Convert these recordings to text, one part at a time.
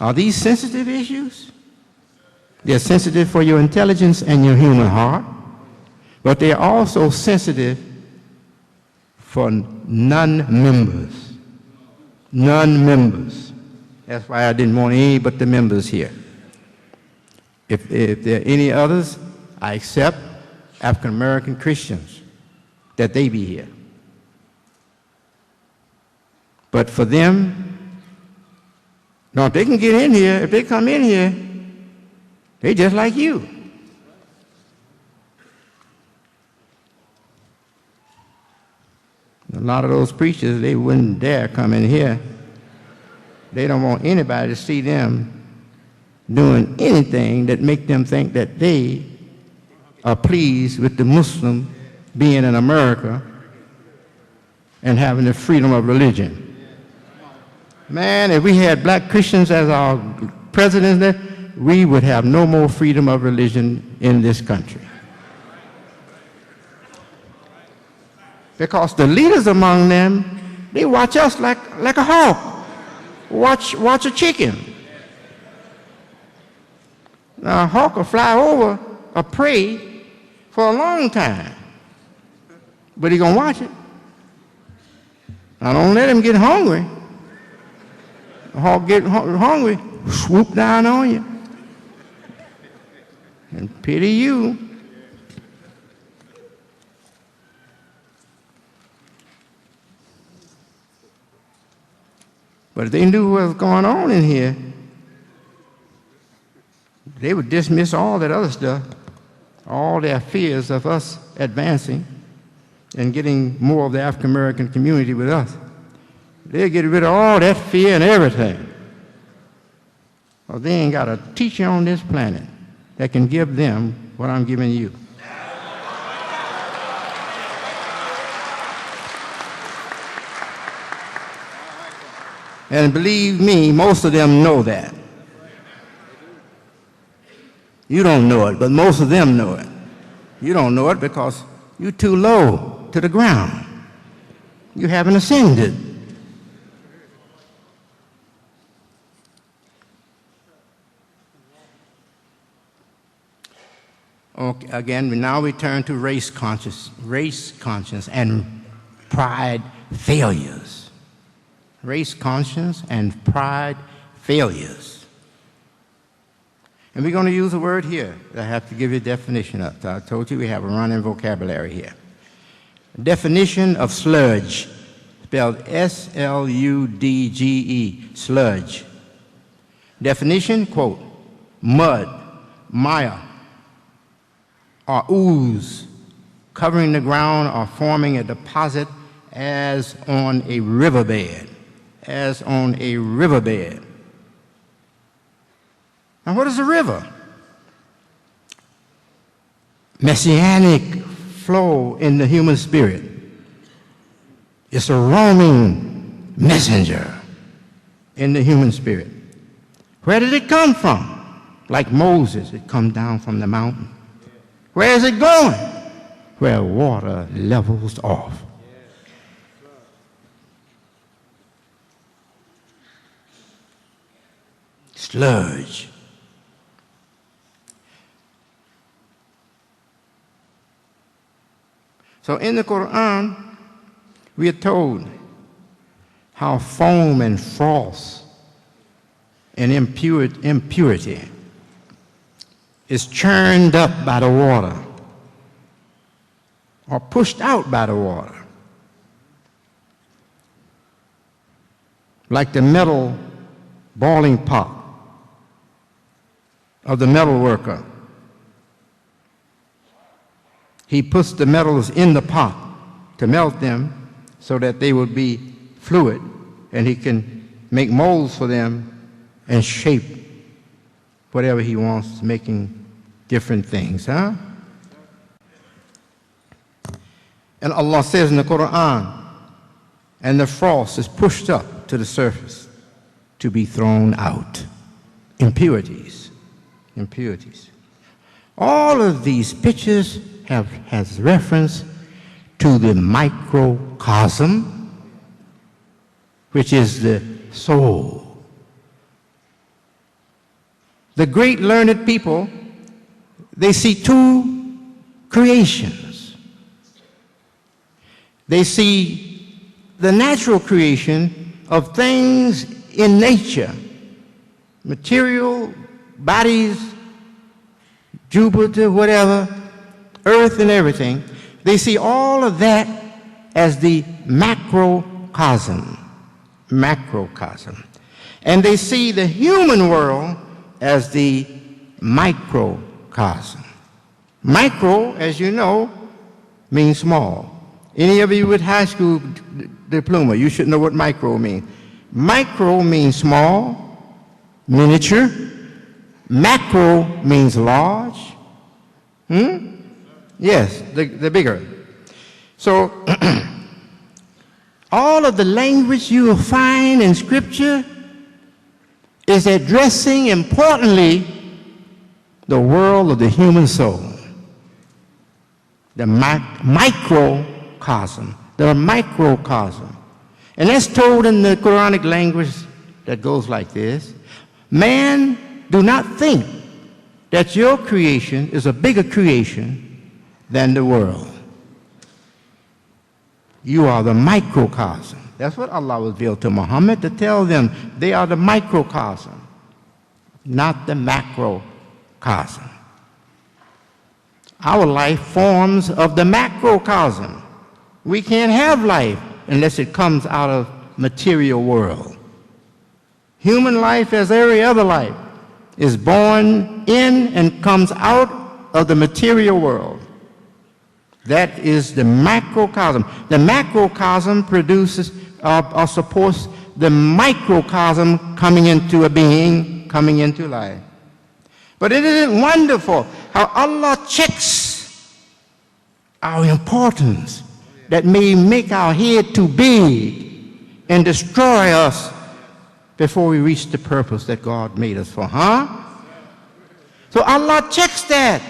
Are these sensitive issues? They're sensitive for your intelligence and your human heart, but they're also sensitive for non-members. Non-members. That's why I didn't want any but the members here. If there are any others, I accept African American Christians that they be here. But for them, no, if they can get in here, if they come in here, they just like you. A lot of those preachers, they wouldn't dare come in here. They don't want anybody to see them doing anything that make them think that they are pleased with the Muslim being in America and having the freedom of religion. Man, if we had black Christians as our presidents, we would have no more freedom of religion in this country. Because the leaders among them, they watch us like a hawk, watch a chicken. Now, a hawk will fly over a prey for a long time, but he's going to watch it. Now, don't let him get hungry. The hawk get hungry, swoop down on you. And pity you. But if they knew what was going on in here, they would dismiss all that other stuff, all their fears of us advancing and getting more of the African American community with us. They'll get rid of all that fear and everything. Well, they ain't got a teacher on this planet that can give them what I'm giving you. And believe me, most of them know that. You don't know it, but most of them know it. You don't know it because you're too low to the ground. You haven't ascended. Okay, again, now we turn to race conscience and pride failures. Race conscience and pride failures. And we're going to use a word here that I have to give you a definition of. I told you we have a running vocabulary here. Definition of sludge, spelled S-L-U-D-G-E, sludge. Definition, quote, mud, mire, or ooze, covering the ground or forming a deposit as on a riverbed. As on a riverbed. Now, what is a river? Messianic flow in the human spirit. It's a roaming messenger in the human spirit. Where did it come from? Like Moses, it come down from the mountain. Where is it going? Where water levels off. Sludge. So in the Quran, we are told how foam and froth and impurity is churned up by the water or pushed out by the water. Like the metal boiling pot of the metal worker. He puts the metals in the pot to melt them so that they would be fluid, and he can make molds for them and shape whatever he wants, making different things, huh? And Allah says in the Quran, and the frost is pushed up to the surface to be thrown out. Impurities. Impurities. All of these pictures has reference to the microcosm, which is the soul. the great learned people, they see two creations. They see the natural creation of things in nature, material, bodies, Jupiter, whatever, earth and everything. They see all of that as the macrocosm. And they see the human world as the microcosm. Micro, as you know, means small. Any of you with high school diploma, you should know what micro means. Micro means small, miniature. Macro means large. Yes, the bigger. So, all of the language you will find in Scripture is addressing, importantly, the world of the human soul. The microcosm. The microcosm. And that's told in the Quranic language that goes like this. Man, do not think that your creation is a bigger creation than the world. You are the microcosm. That's what Allah revealed to Muhammad, to tell them they are the microcosm, not the macrocosm. Our life forms of the macrocosm. We can't have life unless it comes out of material world. Human life, as every other life, is born in and comes out of the material world. That is the macrocosm. The macrocosm produces or supports the microcosm coming into a being, coming into life. But it isn't wonderful how Allah checks our importance that may make our head too big and destroy us before we reach the purpose that God made us for, So Allah checks that.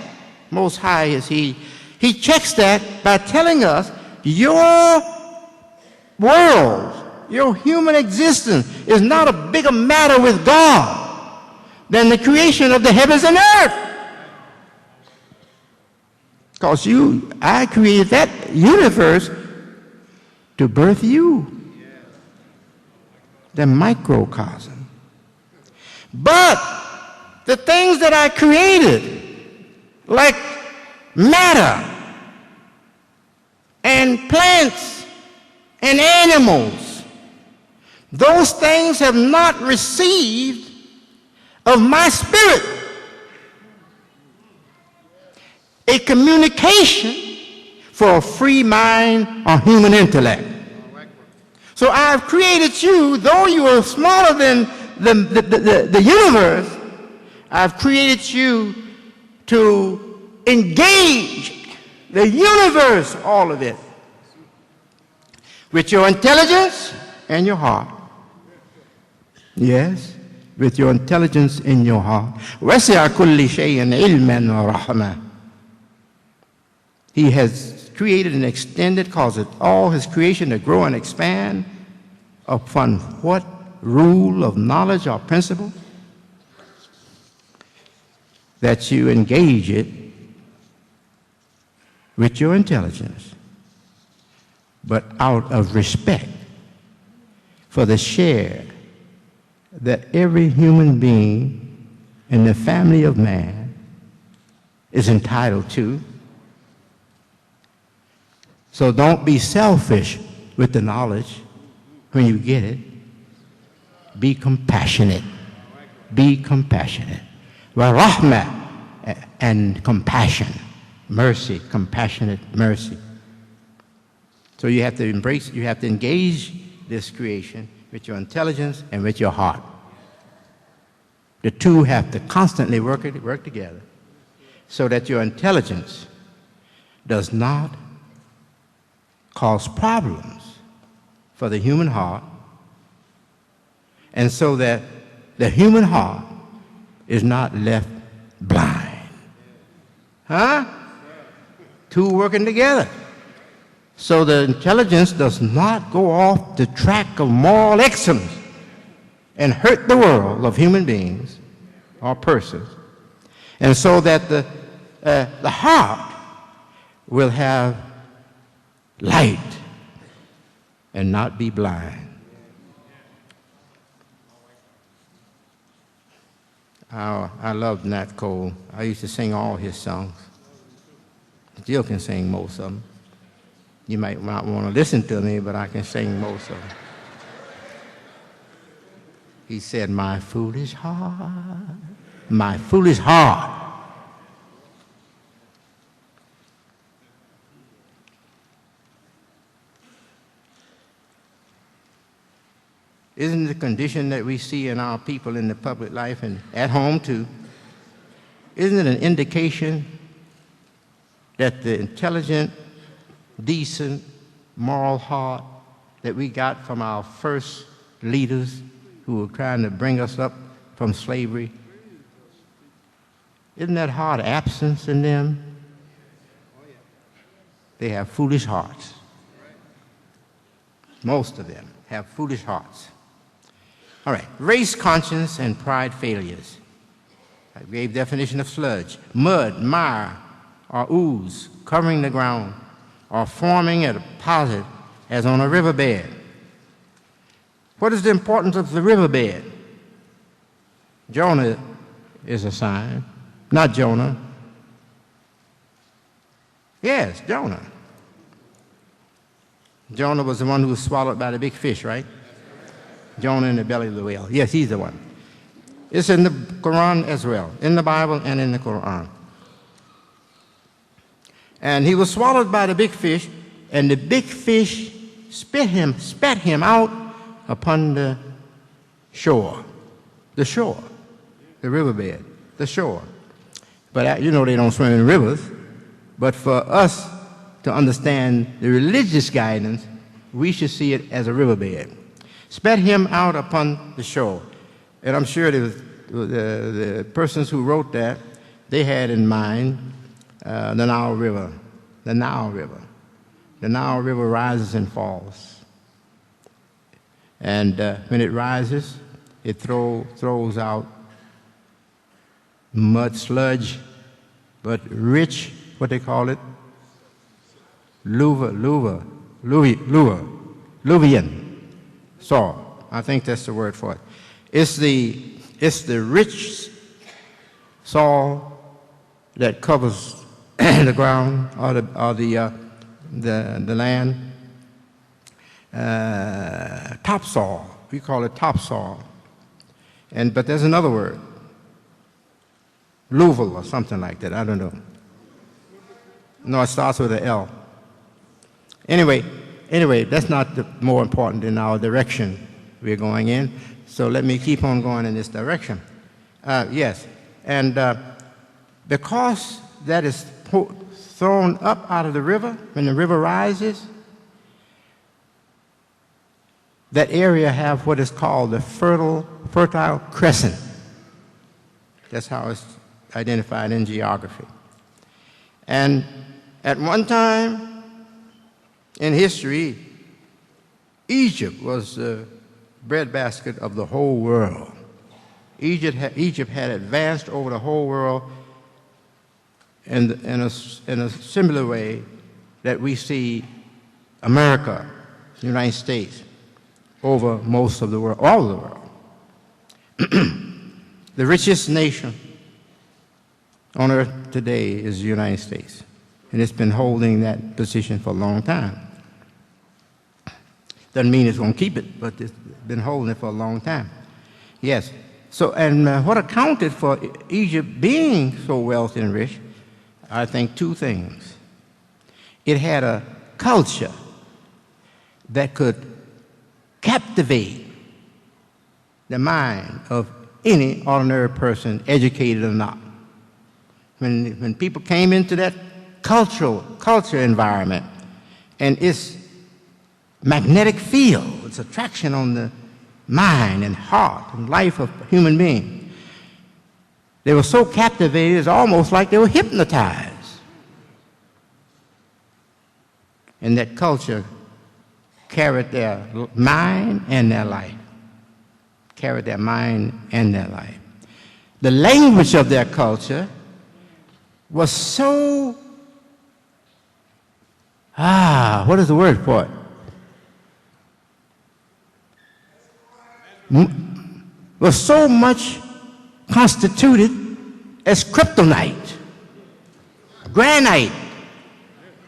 Most High is He. He checks that by telling us your world, your human existence is not a bigger matter with God than the creation of the heavens and earth. Because I created that universe to birth you. The microcosm. But the things that I created, like matter and plants and animals, those things have not received of my spirit a communication for a free mind or human intellect. So I've created you, though you are smaller than the universe, I've created you to engage the universe, all of it, with your intelligence and your heart. Yes, with your intelligence in your heart. وَسِعَ كُلِّ شَيْءٍ عِلْمًا وَرَحْمًا. He has created and extended, caused all his creation to grow and expand upon what rule of knowledge or principle? That you engage it with your intelligence, but out of respect for the share that every human being in the family of man is entitled to. So don't be selfish with the knowledge when you get it. Be compassionate. Be compassionate. Rahmah and compassion. Mercy, compassionate mercy. So you have to embrace, you have to engage this creation with your intelligence and with your heart. The two have to constantly work together so that your intelligence does not cause problems for the human heart, and so that the human heart is not left blind. Two working together. So the intelligence does not go off the track of moral excellence and hurt the world of human beings, or persons, and so that the heart will have light and not be blind. I love Nat Cole. I used to sing all his songs. Jill can sing most of them. You might not want to listen to me, but I can sing most of them. He said, my foolish heart, my foolish heart. Isn't the condition that we see in our people in the public life and at home too, isn't it an indication that the intelligent, decent, moral heart that we got from our first leaders who were trying to bring us up from slavery, isn't that heart absence in them? They have foolish hearts. Most of them have foolish hearts. All right, race conscience and pride failures. I gave definition of sludge. Mud, mire, or ooze covering the ground or forming a deposit as on a riverbed. What is the importance of the riverbed? Jonah is a sign. Not Jonah. Yes, Jonah. Jonah was the one who was swallowed by the big fish, right? Jonah in the belly of the whale. Yes, he's the one. It's in the Quran as well, in the Bible and in the Quran. And he was swallowed by the big fish, and the big fish spat him out upon the shore, the riverbed, the shore. But you know they don't swim in rivers. But for us to understand the religious guidance, we should see it as a riverbed. Spat him out upon the shore. And I'm sure the persons who wrote that, they had in mind the Nile River. The Nile River. The Nile River rises and falls. And when it rises, it throws out mud, sludge, but rich, what they call it? Luvian soil. I think that's the word for it. It's the rich soil that covers the ground or the land. Topsoil. We call it topsoil. But there's another word. Luval or something like that. I don't know. No, it starts with an L. Anyway, that's not more important in our direction we're going in. So let me keep on going in this direction. Yes, and because that is thrown up out of the river, when the river rises, that area have what is called the fertile crescent. That's how it's identified in geography. And at one time in history, Egypt was the breadbasket of the whole world. Egypt had advanced over the whole world in a similar way that we see America, the United States, over most of the world, all of the world. The richest nation on earth today is the United States, and it's been holding that position for a long time. Doesn't mean it's going to keep it, but it's been holding it for a long time. Yes. So, and what accounted for Egypt being so wealthy and rich, I think two things. It had a culture that could captivate the mind of any ordinary person, educated or not. When people came into that culture environment and its magnetic field, its attraction on the mind and heart and life of a human being, they were so captivated, it's almost like they were hypnotized. And that culture carried their mind and their life. Carried their mind and their life. the language of their culture was so, what is the word for it? Was so much constituted as kryptonite, granite,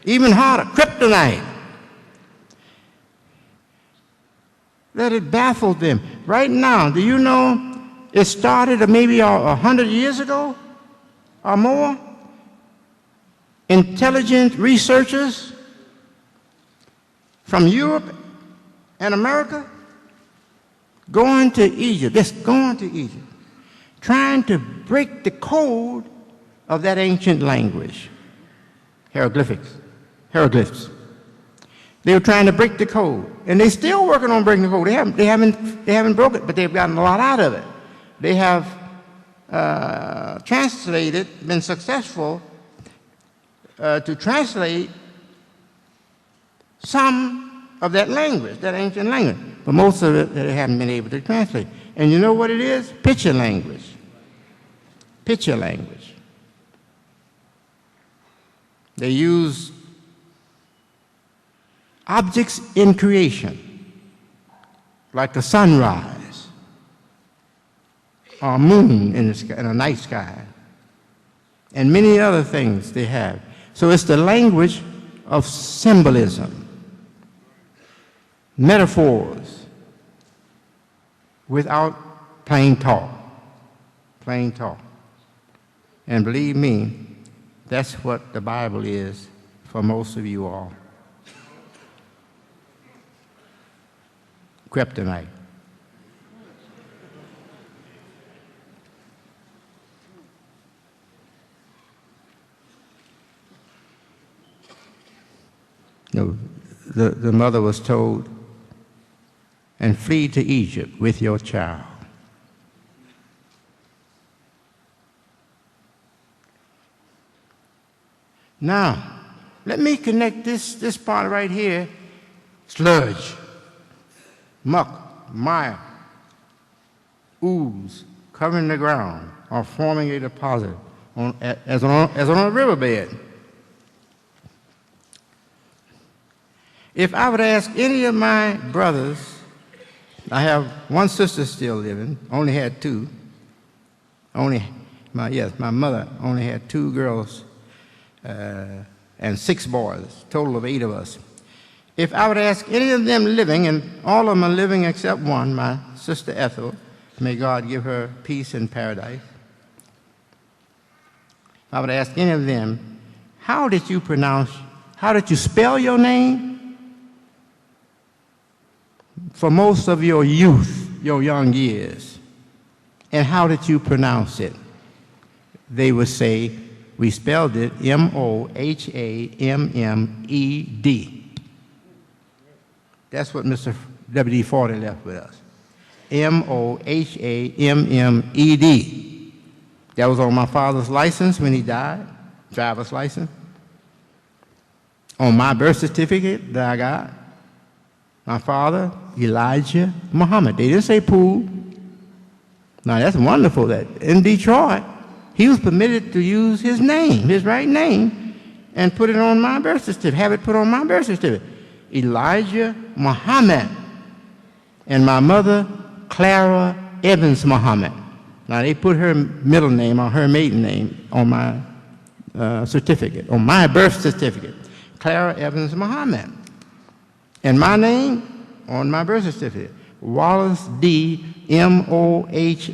even harder, kryptonite. That it baffled them. Right now, do you know it started maybe 100 years ago or more? Intelligent researchers from Europe and America going to Egypt, just going to Egypt, trying to break the code of that ancient language, hieroglyphics. They were trying to break the code, and they're still working on breaking the code. They haven't broken it, but they've gotten a lot out of it. They have been successful to translate some of that language, that ancient language, but most of it they haven't been able to translate. And you know what it is? Picture language. Picture language. They use objects in creation, like a sunrise or a moon in the sky, in a night sky, and many other things they have. So it's the language of symbolism, metaphors, without plain talk. Plain talk. And believe me, that's what the Bible is for most of you all. Kryptonite. No, the mother was told, and flee to Egypt with your child. Now, let me connect this part right here. Sludge, muck, mire, ooze, covering the ground, or forming a deposit as on a riverbed. If I would ask any of my brothers, I have one sister still living, only had two. My mother only had 2 girls and 6 boys, total of 8 of us. If I would ask any of them living, and all of them are living except one, my sister Ethel, may God give her peace in paradise. If I would ask any of them, how did you spell your name? For most of your youth, your young years, and how did you pronounce it? They would say, we spelled it M-O-H-A-M-M-E-D. That's what Mr. W.D. Forty left with us. M-O-H-A-M-M-E-D. That was on my father's license when he died, driver's license. On my birth certificate that I got, my father, Elijah Muhammad. They didn't say Poole. Now that's wonderful that in Detroit, he was permitted to use his name, his right name, and put it on my birth certificate, have it put on my birth certificate. Elijah Muhammad. And my mother, Clara Evans Muhammad. Now they put her middle name or her maiden name on my certificate, on my birth certificate. Clara Evans Muhammad. And my name on my birth certificate, Wallace D. M-O-H-A-M-M-E-D.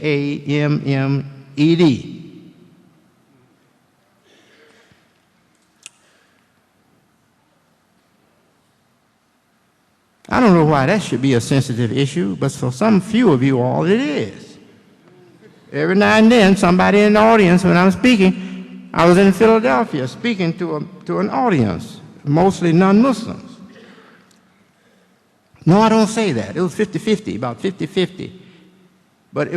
I don't know why that should be a sensitive issue, but for some few of you all, it is. Every now and then, somebody in the audience, when I'm speaking, I was in Philadelphia speaking to an audience, mostly non-Muslims. No, I don't say that. It was 50-50, about 50-50. But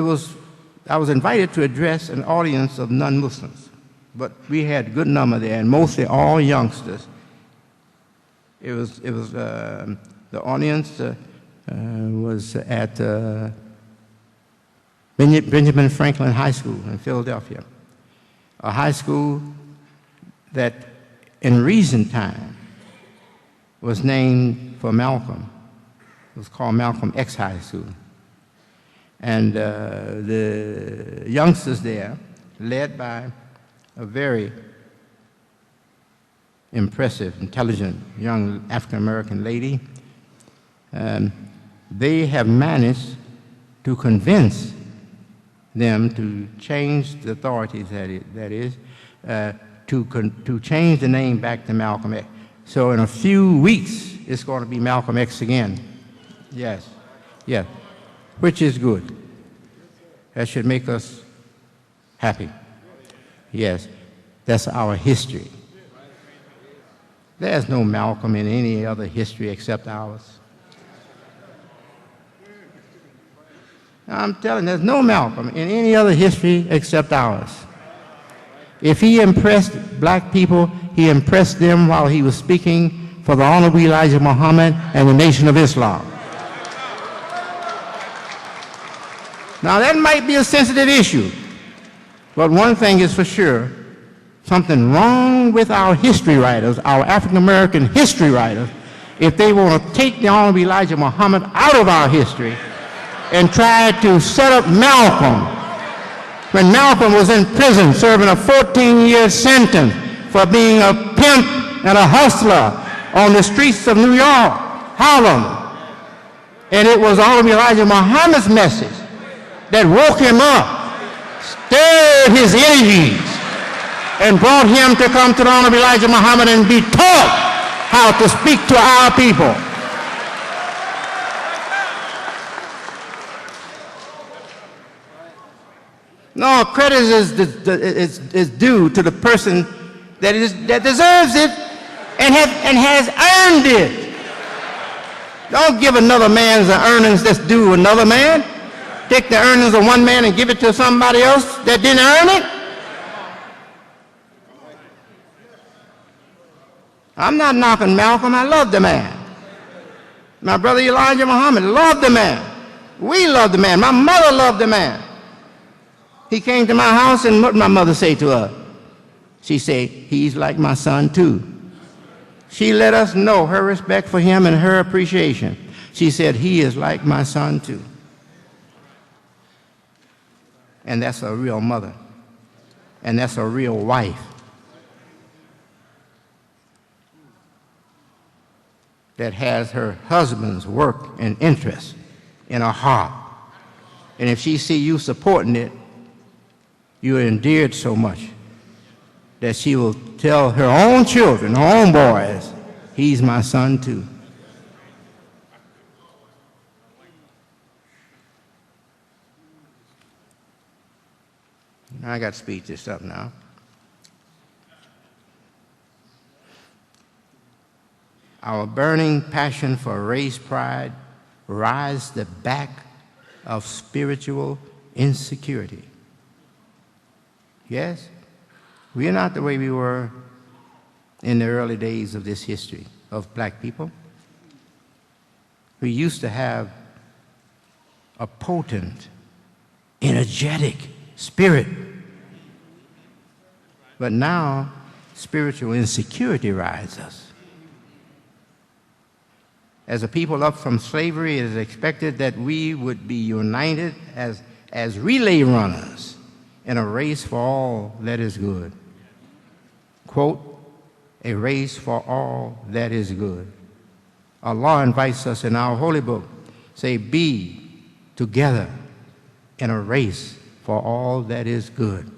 I was invited to address an audience of non-Muslims. But we had a good number there, and mostly all youngsters. It was the audience was at Benjamin Franklin High School in Philadelphia, a high school that in recent time was named for Malcolm. It was called Malcolm X High School. And the youngsters there, led by a very impressive, intelligent young African-American lady, they have managed to convince them to change the authorities, that is, to change the name back to Malcolm X. So in a few weeks, it's going to be Malcolm X again. Yes, yes, which is good. That should make us happy. Yes, that's our history. There's no Malcolm in any other history except ours. I'm telling you, there's no Malcolm in any other history except ours. If he impressed black people, he impressed them while he was speaking for the Honorable Elijah Muhammad and the Nation of Islam. Now, that might be a sensitive issue, but one thing is for sure, something wrong with our history writers, our African-American history writers, if they want to take the Honorable Elijah Muhammad out of our history and try to set up Malcolm when Malcolm was in prison serving a 14-year sentence for being a pimp and a hustler on the streets of New York, Harlem. And it was Honorable Elijah Muhammad's message that woke him up, stirred his energies, and brought him to come to the Honorable Elijah Muhammad and be taught how to speak to our people. No, credit is due to the person that deserves it and has earned it. Don't give another man's earnings that's due another man. Take the earnings of one man and give it to somebody else that didn't earn it. I'm not knocking Malcolm. I love the man. My brother Elijah Muhammad loved the man. We loved the man. My mother loved the man. He came to my house, and what did my mother say to her? She said, he's like my son too. She let us know her respect for him and her appreciation. She said, he is like my son too. And that's a real mother. And that's a real wife. That has her husband's work and interest in her heart. And if she see you supporting it, you're endeared so much that she will tell her own children, her own boys, he's my son too. I got to speed this up now. Our burning passion for race pride rises the back of spiritual insecurity. Yes, we are not the way we were in the early days of this history of black people. We used to have a potent, energetic spirit. But now, spiritual insecurity rises us. As a people up from slavery, it is expected that we would be united as relay runners in a race for all that is good. Quote, a race for all that is good. Allah invites us in our holy book, say, be together in a race for all that is good.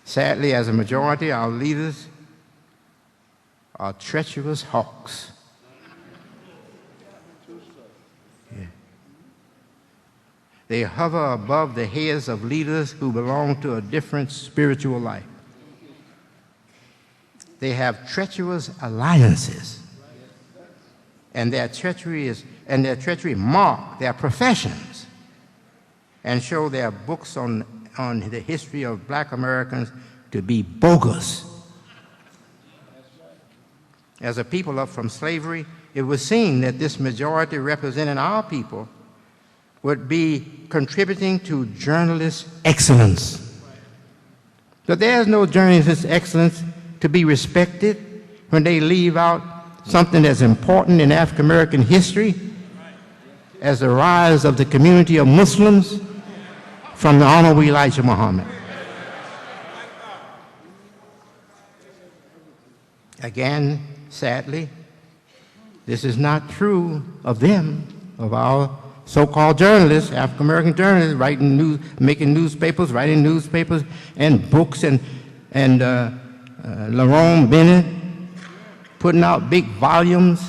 Sadly, as a majority, our leaders are treacherous hawks. Yeah. They hover above the heads of leaders who belong to a different spiritual life. They have treacherous alliances, and their treachery mark their professions and show their books on the history of black Americans to be bogus. as a people up from slavery, it was seen that this majority representing our people would be contributing to journalist excellence. But there's no journalist excellence to be respected when they leave out something as important in African American history as the rise of the community of Muslims from the Honorable Elijah Muhammad. Again, sadly, this is not true of them, of our so-called journalists, African-American journalists, making newspapers, writing newspapers and books, and Lerone Bennett putting out big volumes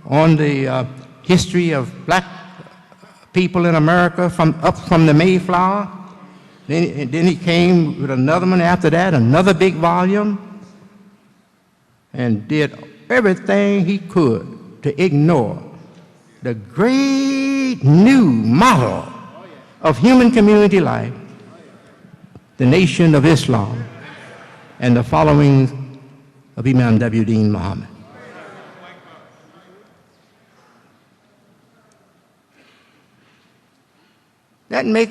on the history of black people in America up from the Mayflower. Then he came with another one after that, another big volume, and did everything he could to ignore the great new model of human community life, the Nation of Islam, and the followings of Imam WDM Muhammad. That make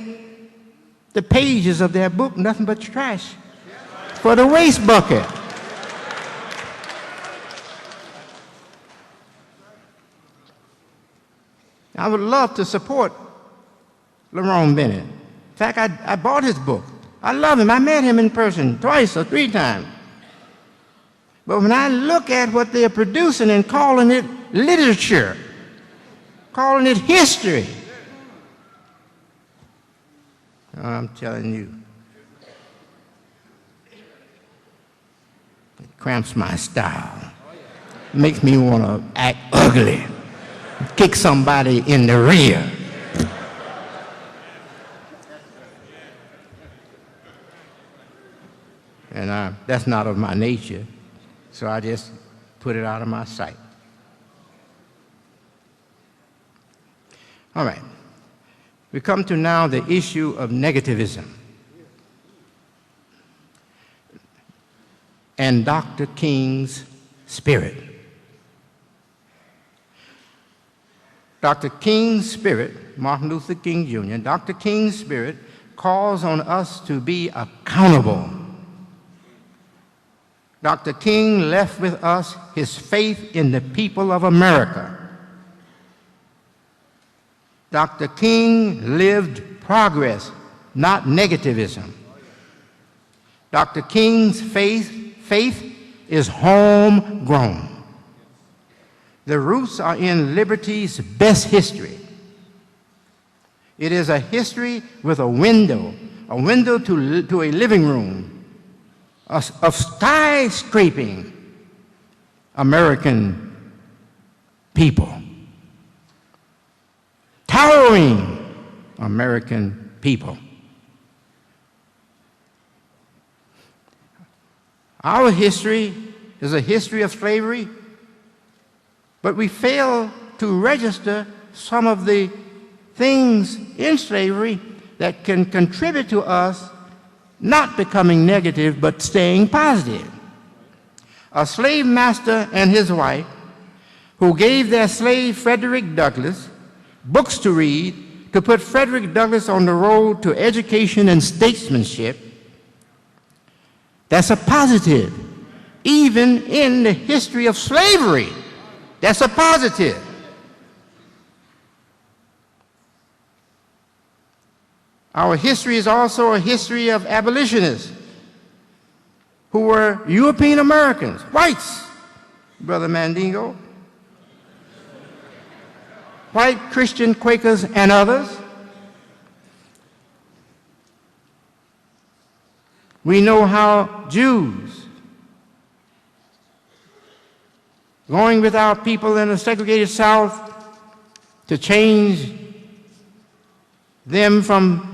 the pages of their book nothing but trash for the waste bucket. I would love to support Lerone Bennett. In fact, I bought his book. I love him. I met him in person twice or three times. But when I look at what they're producing and calling it literature, calling it history, I'm telling you, it cramps my style. It makes me want to act ugly, kick somebody in the rear. And that's not of my nature, so I just put it out of my sight. All right. We come to now the issue of negativism and Dr. King's spirit. Dr. King's spirit, Martin Luther King Jr., Dr. King's spirit calls on us to be accountable. Dr. King left with us his faith in the people of America. Dr. King lived progress, not negativism. Dr. King's faith is homegrown. The roots are in liberty's best history. It is a history with a window to a living room of skyscraping American people. Towering American people. Our history is a history of slavery, but we fail to register some of the things in slavery that can contribute to us not becoming negative but staying positive. A slave master and his wife who gave their slave Frederick Douglass books to read to put Frederick Douglass on the road to education and statesmanship, that's a positive. Even in the history of slavery, that's a positive. Our history is also a history of abolitionists who were European Americans, whites, Brother Mandingo, white Christian Quakers and others. We know how Jews, going with our people in the segregated South to change them from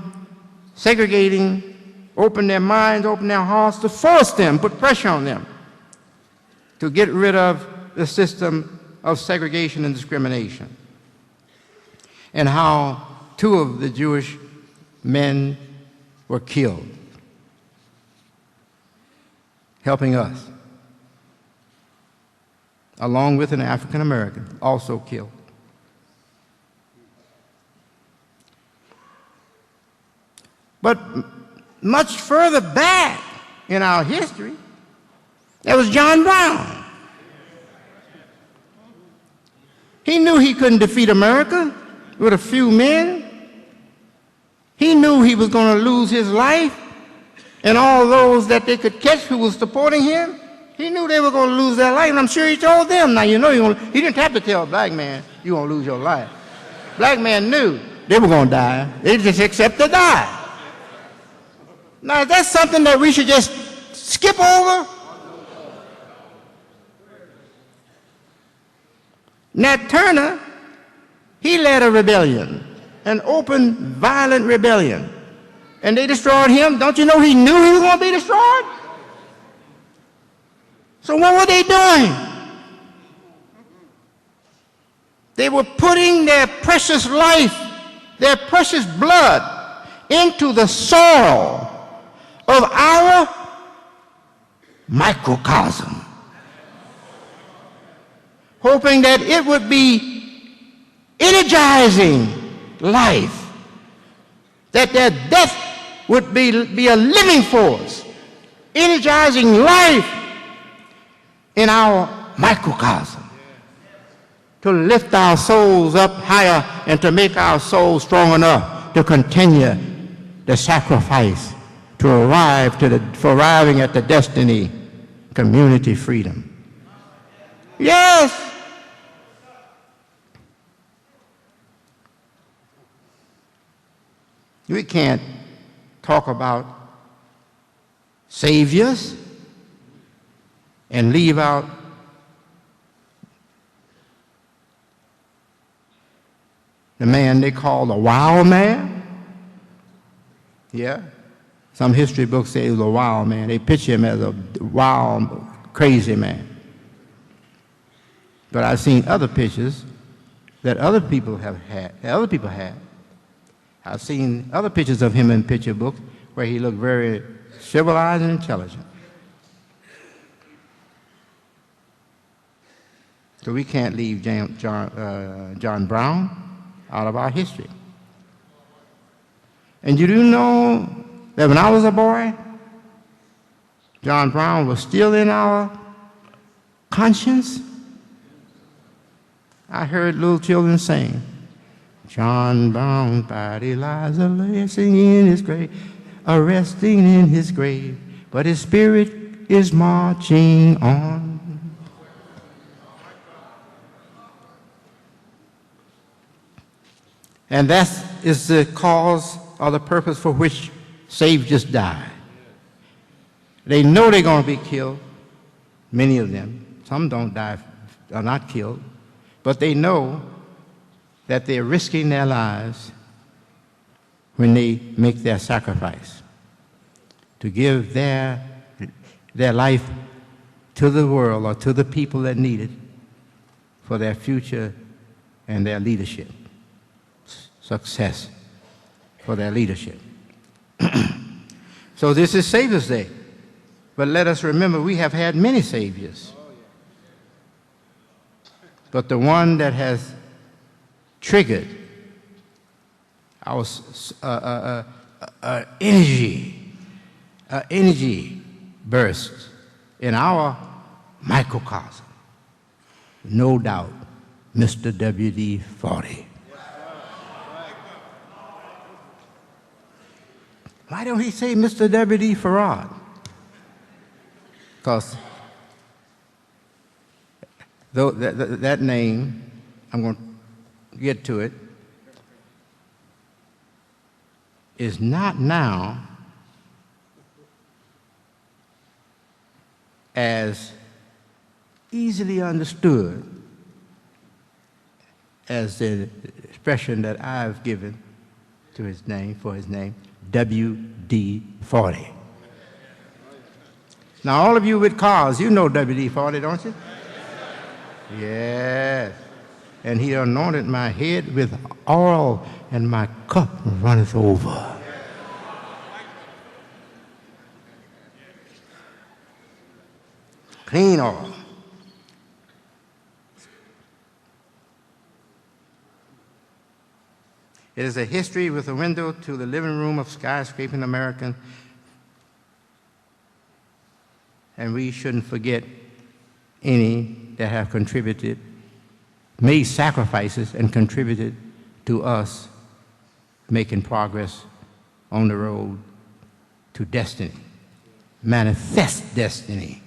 segregating, open their minds, open their hearts, to force them, put pressure on them to get rid of the system of segregation and discrimination. And how 2 of the Jewish men were killed, helping us. along with an African American, also killed. But much further back in our history, there was John Brown. He knew he couldn't defeat America with a few men. He knew he was going to lose his life, and all those that they could catch who was supporting him, he knew they were going to lose their life, and I'm sure he told them. Now, you know, he didn't have to tell a black man, you're going to lose your life. Black man knew they were going to die. They just accepted to die. Now, is that something that we should just skip over? Nat Turner, he led a rebellion, an open, violent rebellion. And they destroyed him. Don't you know he knew he was going to be destroyed? So what were they doing? They were putting their precious life, their precious blood into the soil of our microcosm, hoping that it would be energizing life, that their death would be a living force, energizing life in our microcosm, to lift our souls up higher and to make our souls strong enough to continue the sacrifice to arriving at the destiny, community freedom. Yes. We can't talk about saviors and leave out the man they call the wild man. Yeah. Some history books say he was a wild man. They picture him as a wild, crazy man. But I've seen other pictures that other people have. I've seen other pictures of him in picture books where he looked very civilized and intelligent. So we can't leave John Brown out of our history. And you do know that when I was a boy, John Brown was still in our conscience. I heard little children sing, John Brown's body lies resting in his grave, but his spirit is marching on. And that is the cause or the purpose for which saviors die. They know they're going to be killed, many of them. Some don't die, are not killed, but they know that they're risking their lives when they make their sacrifice to give their life to the world or to the people that need it for their future and their leadership, success for their leadership. So this is Savior's Day, but let us remember we have had many saviors, but the one that has triggered our energy burst in our microcosm, no doubt, Mr. WD-40. Why don't he say Mr. W.D. Farad? Because that name, I'm going to get to it, is not now as easily understood as the expression that I've given to his name, for his name, WD-40. Now, all of you with cars, you know WD-40, don't you? Yes. And he anointed my head with oil, and my cup runneth over. Clean oil. It is a history with a window to the living room of skyscraping American. And we shouldn't forget any that have contributed, made sacrifices and contributed to us making progress on the road to destiny, manifest destiny.